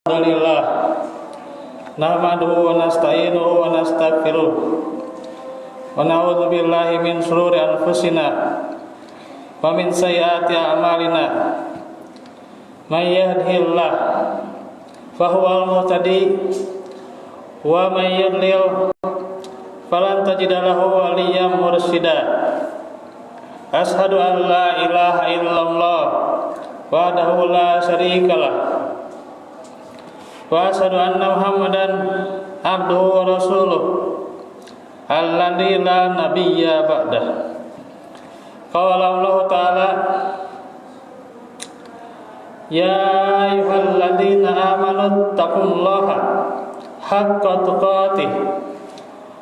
Alhamdulillah nahmaduhu wa nasta'inuhu wa nastaghfiruh wa na'udzu billahi min shururi anfusina wa min sayyiati a'malina may yahdihillah fahuwal muhtadi wa may yudlil falan tajida lahu waliyyan mursyida. Ashhadu an la ilaha illallah wahdahu la syarikalah wa asyhadu anna Muhammadan abduhu wa rasuluh alladzi la nabiyya ba'dah. Qala Allah ta'ala ya ayyuhalladzina amanu taqullaha haqqa tuqatih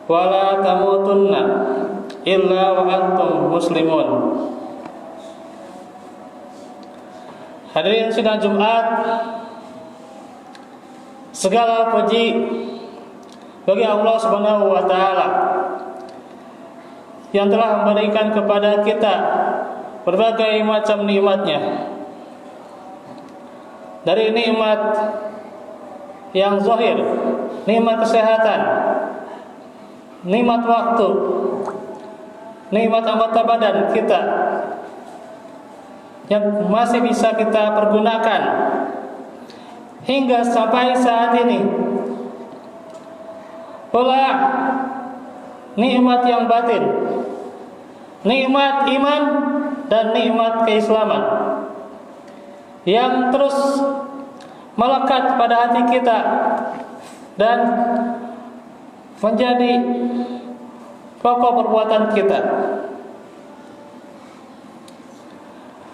wa la tamutunna illa wa antum muslimun. Hadirin sidang Jumat, segala puji bagi Allah Subhanahu wa taala yang telah memberikan kepada kita berbagai macam nikmat-Nya. Dari nikmat yang zahir, nikmat kesehatan, nikmat waktu, nikmat anggota badan kita yang masih bisa kita pergunakan hingga sampai saat ini. Pula nikmat yang batin, nikmat iman dan nikmat keislaman yang terus melekat pada hati kita dan menjadi pokok perbuatan kita.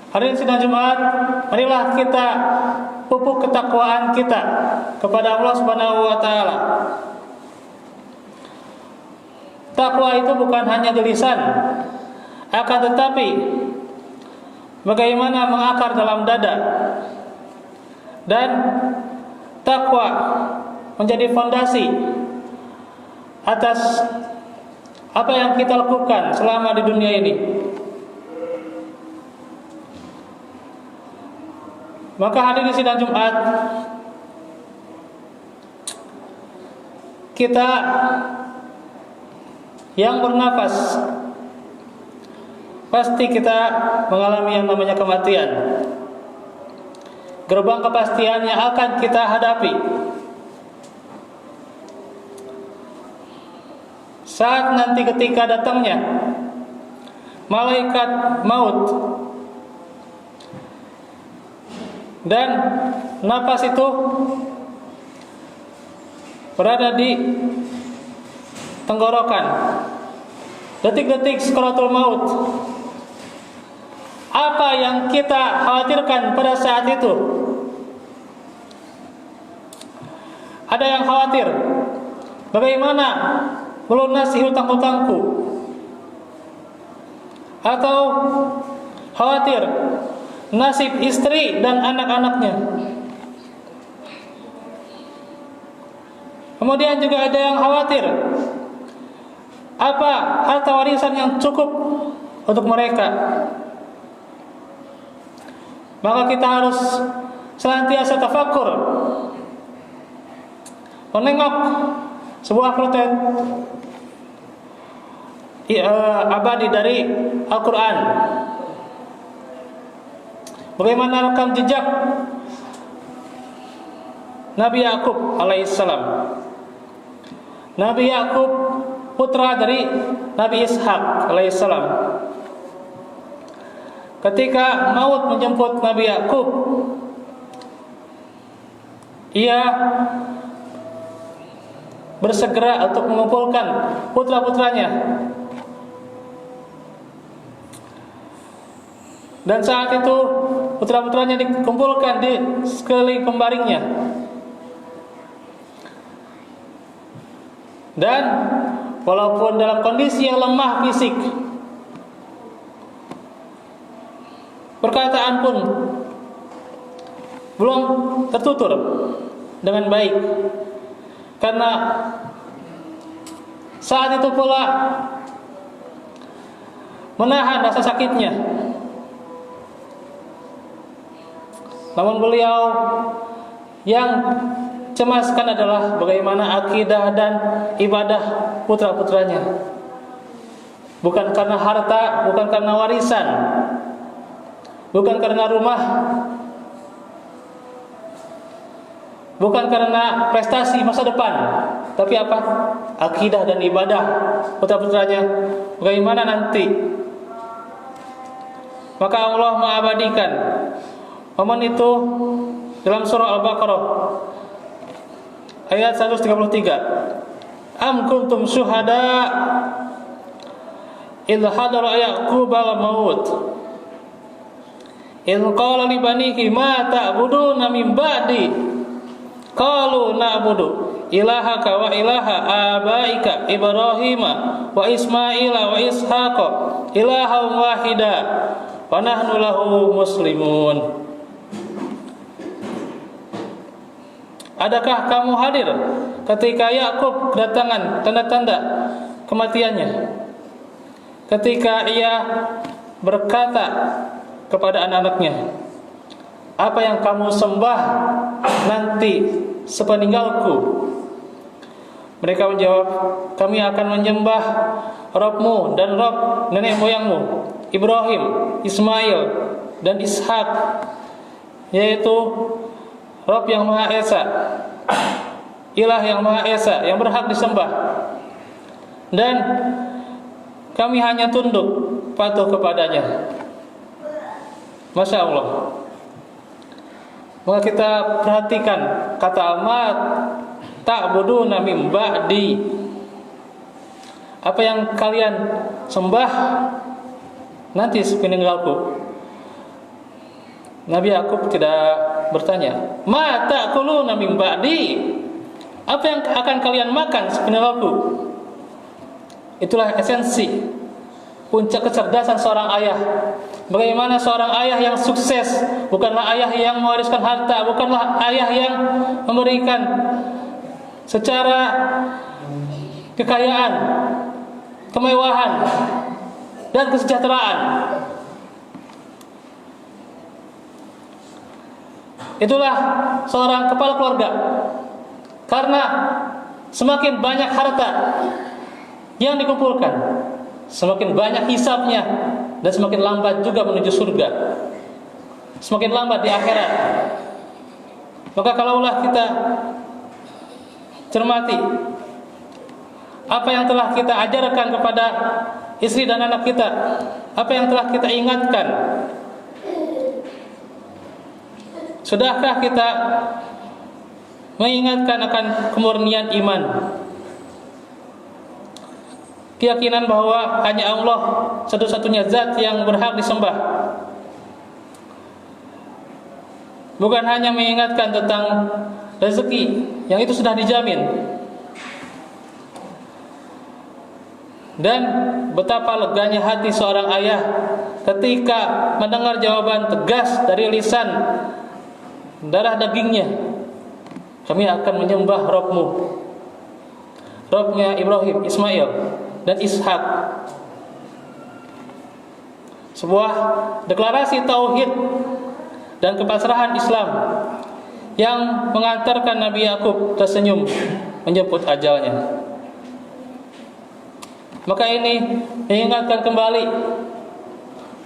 Hari ini sidang Jumat, marilah kita pupuk ketakwaan kita kepada Allah Subhanahu wa taala. Takwa itu bukan hanya di lisan, akan tetapi bagaimana mengakar dalam dada. Dan takwa menjadi fondasi atas apa yang kita lakukan selama di dunia ini. Maka hadirin sidang Jumat, kita yang bernafas pasti kita mengalami yang namanya kematian. Gerbang kepastian yang akan kita hadapi saat nanti ketika datangnya malaikat maut dan nafas itu berada di tenggorokan. Detik-detik sakaratul maut, apa yang kita khawatirkan pada saat itu? Ada yang khawatir bagaimana melunasi hutang-hutangku, atau khawatir nasib istri dan anak-anaknya. Kemudian juga ada yang khawatir apa harta warisan yang cukup untuk mereka. Maka kita harus senantiasa tafakur, menengok sebuah protes abadi dari Al-Quran. Bagaimana rekam jejak Nabi Yakub alaihissalam. Nabi Yakub putra dari Nabi Ishak alaihissalam. Ketika maut menjemput Nabi Yakub, ia bersegera untuk mengumpulkan putra-putranya. Dan saat itu putra-putranya dikumpulkan di sekeliling pembaringnya. Dan walaupun dalam kondisi yang lemah fisik, perkataan pun belum tertutur dengan baik, karena saat itu pula menahan rasa sakitnya. Namun beliau Yang cemaskan adalah bagaimana akidah dan ibadah putra-putranya. Bukan karena harta, bukan karena warisan, bukan karena rumah, bukan karena prestasi masa depan, tapi apa? Akidah dan ibadah putra-putranya. Bagaimana nanti? Maka Allah mengabadikan momen itu dalam surah Al-Baqarah ayat 133. Am kuntum syuhada idh hadara Ya'qub al-maut idh qala li banihi ma ta'buduna min ba'di qalu na'budu ilahaka wa ilaha abaika Ibrahima wa Ismaila wa Ishaqa ilahan wahida wa nahnu lahu muslimun. Adakah kamu hadir ketika Yakub kedatangan tanda-tanda kematiannya? Ketika ia berkata kepada anak-anaknya, apa yang kamu sembah nanti sepeninggalku? Mereka menjawab, kami akan menyembah Rabbmu dan Rabb nenek moyangmu Ibrahim, Ismail dan Ishak, yaitu Rabb yang Maha Esa, Ilah yang Maha Esa, yang berhak disembah. Dan kami hanya tunduk patuh kepadanya. Masya Allah. Maka kita perhatikan kata amat ta'buduna min ba'di. Apa yang kalian sembah nanti sepeninggalku. Nabi Yakub tidak bertanya, ma ta'kuluna min ba'di. Apa yang akan kalian makan sepeninggalku? Itulah esensi, puncak kecerdasan seorang ayah. Bagaimana seorang ayah yang sukses, bukanlah ayah yang mewariskan harta, bukanlah ayah yang memberikan secara kekayaan, kemewahan dan kesejahteraan. Itulah seorang kepala keluarga. Karena semakin banyak harta yang dikumpulkan, semakin banyak hisabnya, dan semakin lambat juga menuju surga, semakin lambat di akhirat. Maka kalaulah kita cermati apa yang telah kita ajarkan kepada istri dan anak kita, apa yang telah kita ingatkan, sudahkah kita mengingatkan akan kemurnian iman, keyakinan bahwa hanya Allah satu-satunya zat yang berhak disembah. Bukan hanya mengingatkan tentang rezeki yang itu sudah dijamin, dan betapa leganya hati seorang ayah ketika mendengar jawaban tegas dari lisan darah dagingnya, kami akan menyembah Rabbmu, Rabbnya Ibrahim, Ismail dan Ishak. Sebuah deklarasi tauhid dan kepasrahan Islam yang mengantarkan Nabi Yakub tersenyum menjemput ajalnya. Maka ini mengingatkan kembali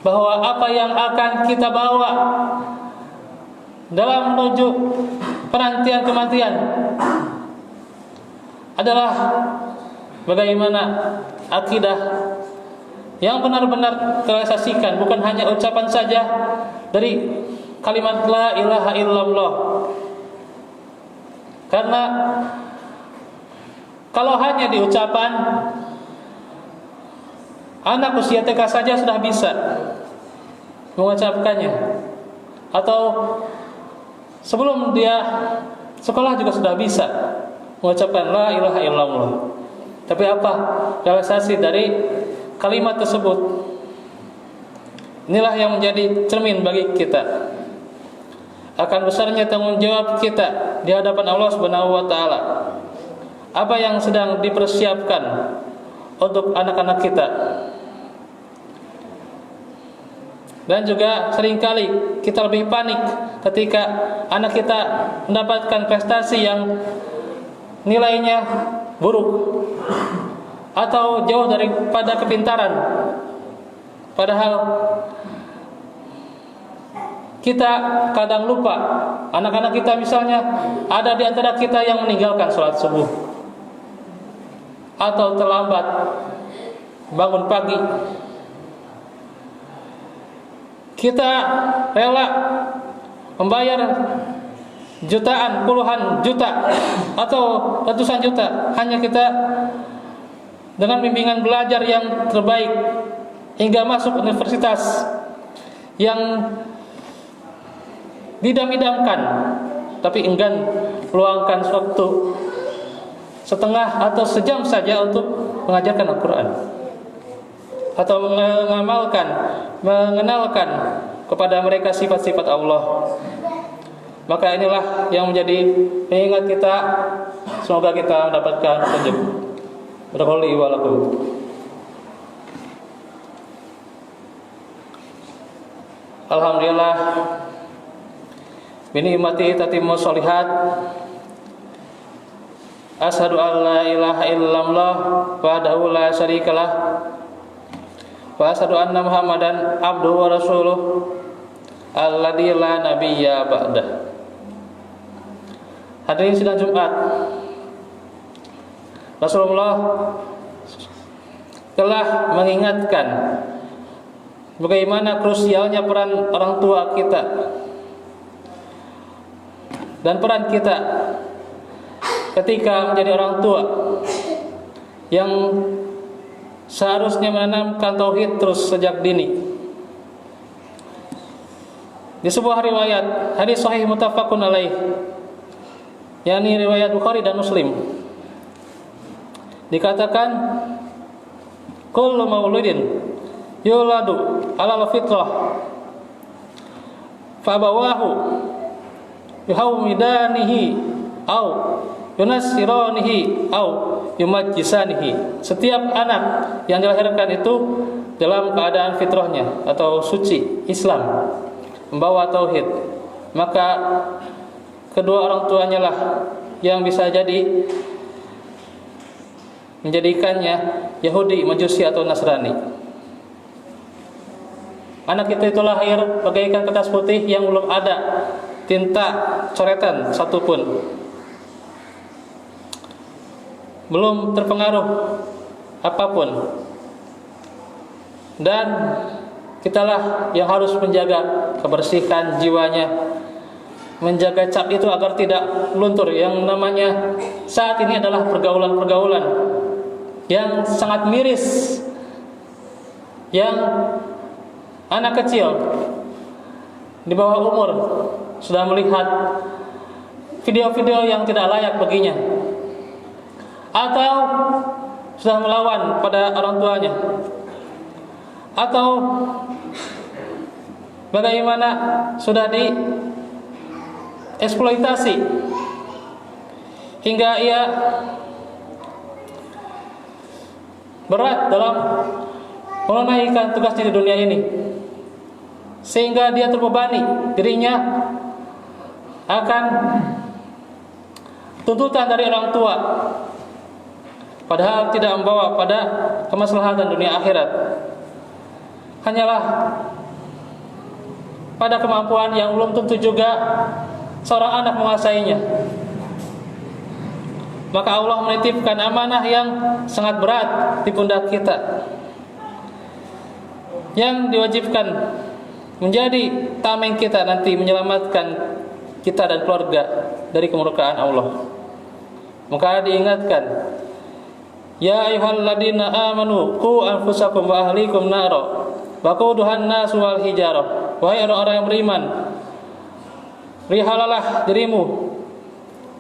bahwa apa yang akan kita bawa dalam menuju penantian kematian adalah bagaimana akidah yang benar-benar terrealisasikan, bukan hanya ucapan saja dari kalimat la ilaha illallah. Karena kalau hanya di ucapan, anak usia TK saja sudah bisa mengucapkannya, atau sebelum dia sekolah juga sudah bisa mengucapkan la ilaha illallah. Tapi apa realisasi dari kalimat tersebut? Inilah yang menjadi cermin bagi kita akan besarnya tanggung jawab kita di hadapan Allah Subhanahu wa taala. Apa yang sedang dipersiapkan untuk anak-anak kita? Dan juga seringkali kita lebih panik ketika anak kita mendapatkan prestasi yang nilainya buruk atau jauh daripada kepintaran. Padahal kita kadang lupa, anak-anak kita misalnya ada di antara kita yang meninggalkan sholat subuh atau terlambat bangun pagi. Kita rela membayar jutaan, puluhan juta atau ratusan juta hanya kita dengan bimbingan belajar yang terbaik hingga masuk universitas yang didam-idamkan, tapi enggan meluangkan waktu setengah atau sejam saja untuk mengajarkan Al-Quran atau mengenalkan kepada mereka sifat-sifat Allah. Maka inilah yang menjadi pengingat kita. Semoga kita mendapatkan petunjuk. Barakallahu wa lakum. Alhamdulillah, binikmati tatimmu sholihat. Asyhadu an la ilaha illallah wahdahu la syarikalah wa asyhadu anna Muhammadan abduhu wa rasuluh alladzi la nabiyya ba'dah. Hadirin sidang Jumat, Rasulullah telah mengingatkan bagaimana krusialnya peran orang tua kita dan peran kita ketika menjadi orang tua yang seharusnya menanamkan tauhid terus sejak dini. Di sebuah riwayat hadis sahih muttafaqun alaih, yakni riwayat Bukhari dan Muslim, dikatakan kullu mauludin yuladu alal fitrah fa abawahu yuhawidanihi au yunasiranihi au yumajjisanihi. Setiap anak yang dilahirkan itu dalam keadaan fitrahnya atau suci Islam, membawa tauhid, maka kedua orang tuanya lah yang bisa jadi menjadikannya Yahudi, Majusi atau Nasrani. Anak itu lahir bagaikan kertas putih yang belum ada tinta coretan satupun, belum terpengaruh apapun, dan kitalah yang harus menjaga kebersihan jiwanya, menjaga cap itu agar tidak luntur. Yang namanya saat ini adalah pergaulan-pergaulan yang sangat miris, yang anak kecil di bawah umur sudah melihat video-video yang tidak layak baginya, atau sudah melawan pada orang tuanya, atau bagaimana sudah dieksploitasi hingga ia berat dalam menunaikan tugasnya di dunia ini, sehingga dia terbebani dirinya akan tuntutan dari orang tua, padahal tidak membawa pada kemaslahatan dunia akhirat, hanyalah pada kemampuan yang belum tentu juga seorang anak menguasainya. Maka Allah menitipkan amanah yang sangat berat di pundak kita, yang diwajibkan menjadi tameng kita nanti menyelamatkan kita dan keluarga dari kemurkaan Allah. Maka diingatkan, ya ayyuhalladzina amanu qu anfusakum wa ahlikum nara waquduhan nasu wal hijarah. Wahai orang-orang yang beriman, rihalalah dirimu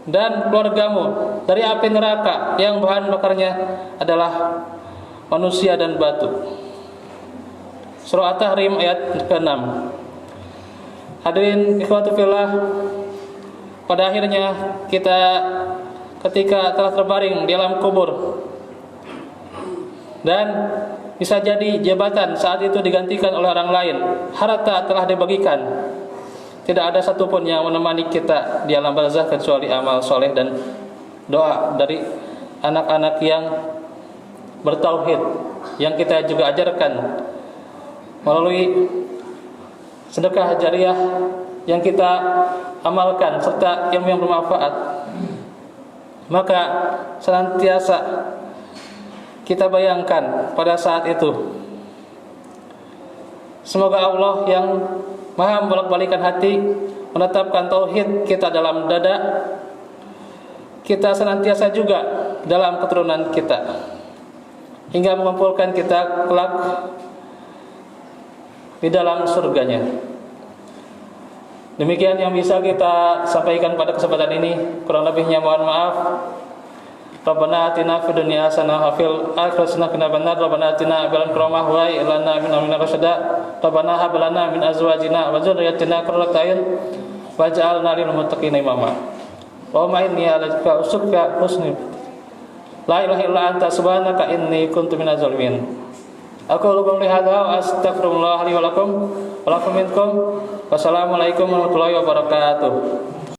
dan keluargamu dari api neraka yang bahan bakarnya adalah manusia dan batu. Surah At-Tahrim ayat ke-6. Hadirin ikhwatu fillah, pada akhirnya kita ketika telah terbaring di alam kubur dan Bisa jadi jabatan saat itu digantikan oleh orang lain, harta telah dibagikan. Tidak ada satupun yang menemani kita di alam barzakh kecuali amal soleh dan doa dari anak-anak yang bertauhid, yang kita juga ajarkan melalui sedekah jariah yang kita amalkan serta ilmu yang bermanfaat. Maka senantiasa kita bayangkan pada saat itu, semoga Allah yang Maha membolak-balikan hati menetapkan tauhid kita dalam dada kita senantiasa juga dalam keturunan kita, hingga mengumpulkan kita kelak di dalam surganya. Demikian yang bisa kita sampaikan pada kesempatan ini. Kurang lebihnya mohon maaf. Rabbana atina fid dunya hasanah wa fil akhirati hasanah wa qina adzabannar. Rabbana atina bilan karamah wa ilana min amrina rasyada. Rabbana hab lana min azwajina wa dzurriyyatina qurrata a'yun waj'alna lil muttaqina imama. Wa ma inni ala usuka husni. La ilaha illa anta subhanaka inni kuntu minaz zalimin. Aku lupa melihat wa astaghfirullah li wa lakum minkum. Wassalamualaikum warahmatullahi wabarakatuh.